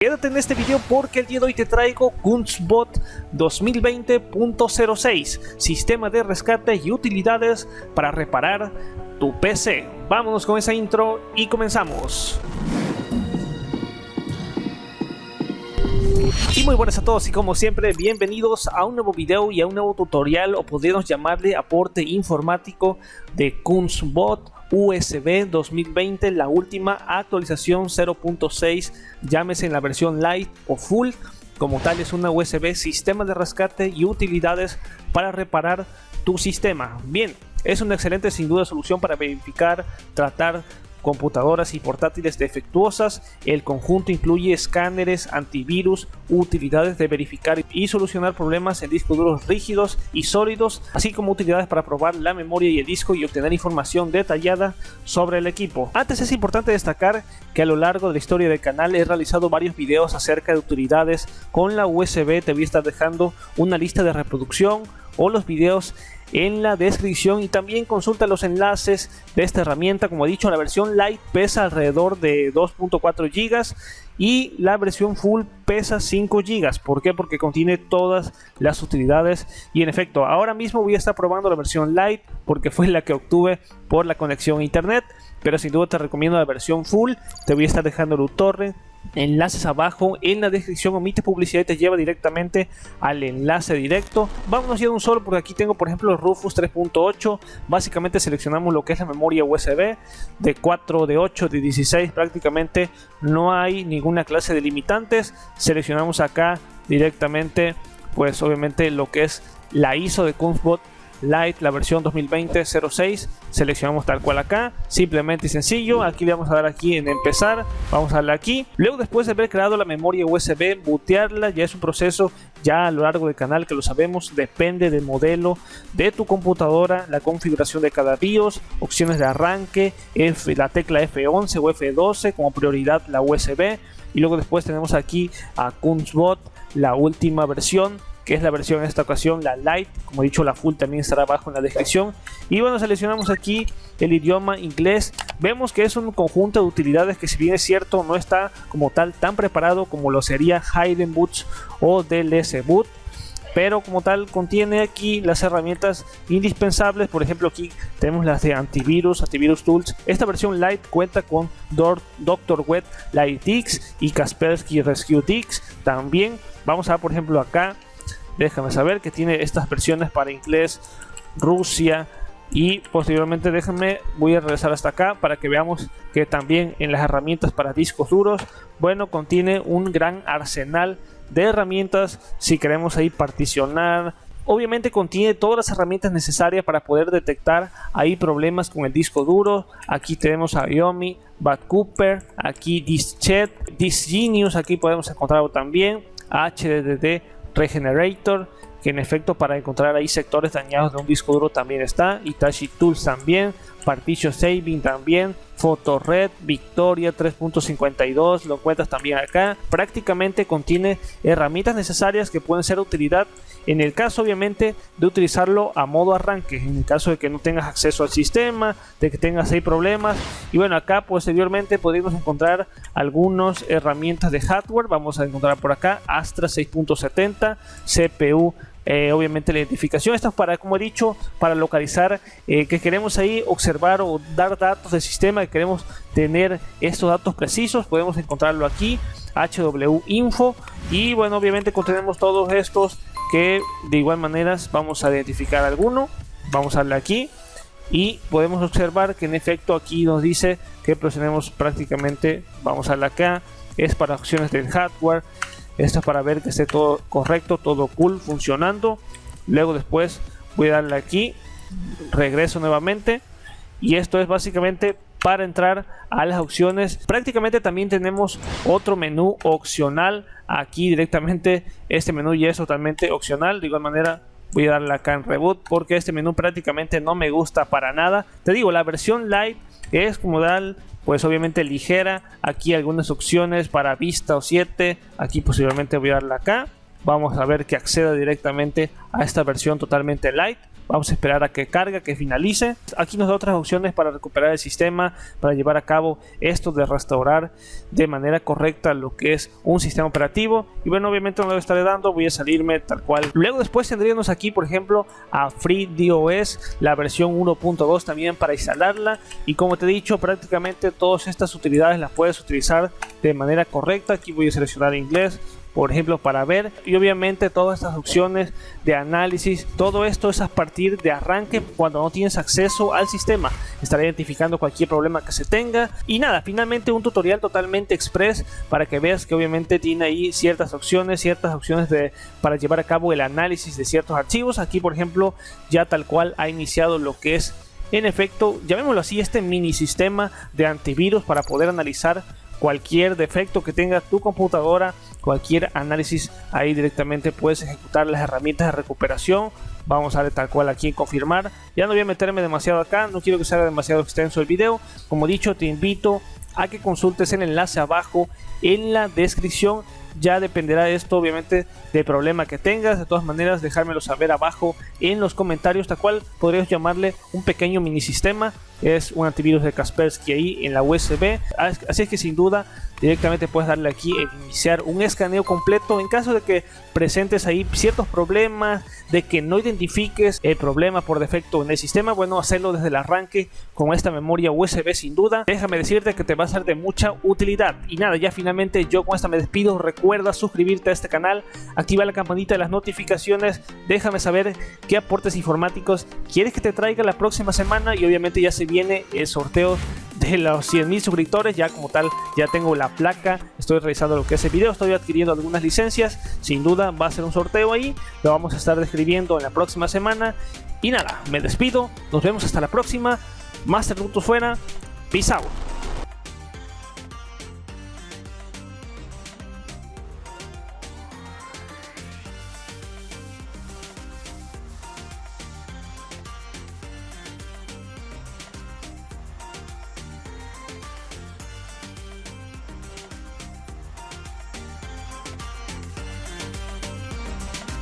Quédate en este video porque el día de hoy te traigo KunzBot 2020.06, sistema de rescate y utilidades para reparar tu PC. Vámonos con esa intro y comenzamos. Y muy buenas a todos y como siempre bienvenidos a un nuevo video y a un nuevo tutorial, o podríamos llamarle aporte informático de KunzBot USB 2020, la última actualización 0.6, llámese en la versión Lite o Full. Como tal es una USB, sistema de rescate y utilidades para reparar tu sistema. Bien, es una excelente sin duda solución para verificar, tratar computadoras y portátiles defectuosas. El conjunto incluye escáneres, antivirus, utilidades de verificar y solucionar problemas en discos duros rígidos y sólidos, así como utilidades para probar la memoria y el disco y obtener información detallada sobre el equipo. Antes es importante destacar que a lo largo de la historia del canal he realizado varios videos acerca de utilidades con la USB. Te voy a estar dejando una lista de reproducción o los videos en la descripción, y también consulta los enlaces de esta herramienta. Como he dicho, la versión Lite pesa alrededor de 2.4 GB y la versión Full pesa 5 GB. ¿Por qué? Porque contiene todas las utilidades. Y en efecto, ahora mismo voy a estar probando la versión Lite porque fue la que obtuve por la conexión a internet, pero sin duda te recomiendo la versión Full. Te voy a estar dejando el uTorrent, enlaces abajo en la descripción. Omite publicidad y te lleva directamente al enlace directo. Vámonos ya de un solo porque aquí tengo por ejemplo Rufus 3.8. Básicamente seleccionamos lo que es la memoria USB de 4, de 8, de 16. Prácticamente no hay ninguna clase de limitantes. Seleccionamos acá directamente pues obviamente lo que es la ISO de KunzBot Lite, la versión 2020-06, seleccionamos tal cual acá, simplemente y sencillo. Aquí le vamos a dar aquí en empezar, vamos a darle aquí. Luego, después de haber creado la memoria USB, bootearla ya es un proceso ya a lo largo del canal que lo sabemos, depende del modelo de tu computadora, la configuración de cada BIOS, opciones de arranque, la tecla F11 o F12, como prioridad la USB. Y luego después tenemos aquí a KunzBot, la última versión, que es la versión en esta ocasión, la Lite. Como he dicho, la Full también estará abajo en la descripción. Y bueno, seleccionamos aquí el idioma inglés. Vemos que es un conjunto de utilidades que, si bien es cierto, no está como tal tan preparado como lo sería Hidden Boots o DLS Boot, pero como tal contiene aquí las herramientas indispensables. Por ejemplo, aquí tenemos las de antivirus, Antivirus Tools. Esta versión Lite cuenta con Dr. Wet LiteX y Kaspersky RescueTX. También vamos a ver, por ejemplo, acá, déjame saber que tiene estas versiones para inglés, Rusia, y posteriormente voy a regresar hasta acá para que veamos que también en las herramientas para discos duros, bueno, contiene un gran arsenal de herramientas si queremos ahí particionar. Obviamente contiene todas las herramientas necesarias para poder detectar ahí problemas con el disco duro. Aquí tenemos a Iomi, Badcooper, aquí Diskjet, Diskgenius, aquí podemos encontrarlo también, HDD Regenerator, que en efecto para encontrar ahí sectores dañados de un disco duro también está, Hitachi Tools también, Partition Saving también, PhotoRed, Victoria 3.52, lo encuentras también acá. Prácticamente contiene herramientas necesarias que pueden ser de utilidad en el caso obviamente de utilizarlo a modo arranque, en el caso de que no tengas acceso al sistema, de que tengas ahí problemas. Y bueno, acá posteriormente podemos encontrar algunas herramientas de hardware. Vamos a encontrar por acá Astra 6.70, CPU, obviamente la identificación. Esto es para, como he dicho, para localizar que queremos ahí observar o dar datos del sistema, que queremos tener estos datos precisos. Podemos encontrarlo aquí, HW Info. Y bueno, obviamente contenemos todos estos que de igual manera vamos a identificar alguno. Vamos a darle aquí y podemos observar que en efecto aquí nos dice que presionemos prácticamente. Vamos a darle acá, es para opciones del hardware. Esto es para ver que esté todo correcto, todo cool, funcionando. Luego después voy a darle aquí, regreso nuevamente, y esto es básicamente para entrar a las opciones. Prácticamente también tenemos otro menú opcional aquí directamente. Este menú ya es totalmente opcional. De igual manera voy a darle acá en reboot porque este menú prácticamente no me gusta para nada. Te digo, la versión Lite es como tal, pues obviamente ligera. Aquí algunas opciones para Vista o 7. Aquí posiblemente voy a darle acá. Vamos a ver que acceda directamente a esta versión totalmente Lite. Vamos a esperar a que cargue, que finalice. Aquí nos da otras opciones para recuperar el sistema, para llevar a cabo esto de restaurar de manera correcta lo que es un sistema operativo. Y bueno, obviamente no lo estaré dando, voy a salirme tal cual. Luego después tendríamos aquí, por ejemplo, a FreeDOS, la versión 1.2 también para instalarla. Y como te he dicho, prácticamente todas estas utilidades las puedes utilizar de manera correcta. Aquí voy a seleccionar inglés, por ejemplo, para ver, y obviamente todas estas opciones de análisis, todo esto es a partir de arranque cuando no tienes acceso al sistema. Estará identificando cualquier problema que se tenga. Y nada, finalmente un tutorial totalmente express para que veas que obviamente tiene ahí ciertas opciones para llevar a cabo el análisis de ciertos archivos. Aquí, por ejemplo, ya tal cual ha iniciado lo que es, en efecto, llamémoslo así, este mini sistema de antivirus para poder analizar cualquier defecto que tenga tu computadora, cualquier análisis. Ahí directamente puedes ejecutar las herramientas de recuperación. Vamos a darle tal cual aquí en confirmar. Ya no voy a meterme demasiado acá, no quiero que sea demasiado extenso el video. Como dicho, te invito a que consultes el enlace abajo en la descripción. Ya dependerá esto obviamente del problema que tengas. De todas maneras, dejármelo saber abajo en los comentarios, tal cual podrías llamarle un pequeño mini sistema. Es un antivirus de Kaspersky ahí en la USB. Así es que sin duda directamente puedes darle aquí en iniciar un escaneo completo en caso de que presentes ahí ciertos problemas, de que no identifiques el problema por defecto en el sistema. Bueno, hacerlo desde el arranque con esta memoria USB sin duda. Déjame decirte que te va a ser de mucha utilidad. Y nada, ya finalmente yo con esta me despido. Recuerda suscribirte a este canal, activa la campanita de las notificaciones. Déjame saber qué aportes informáticos quieres que te traiga la próxima semana. Y obviamente ya se viene el sorteo de los 100.000 suscriptores. Ya como tal ya tengo la placa, estoy revisando lo que es el video, estoy adquiriendo algunas licencias. Sin duda va a ser un sorteo ahí, lo vamos a estar describiendo en la próxima semana. Y nada, me despido, nos vemos hasta la próxima. Master Rutus fuera, peace out.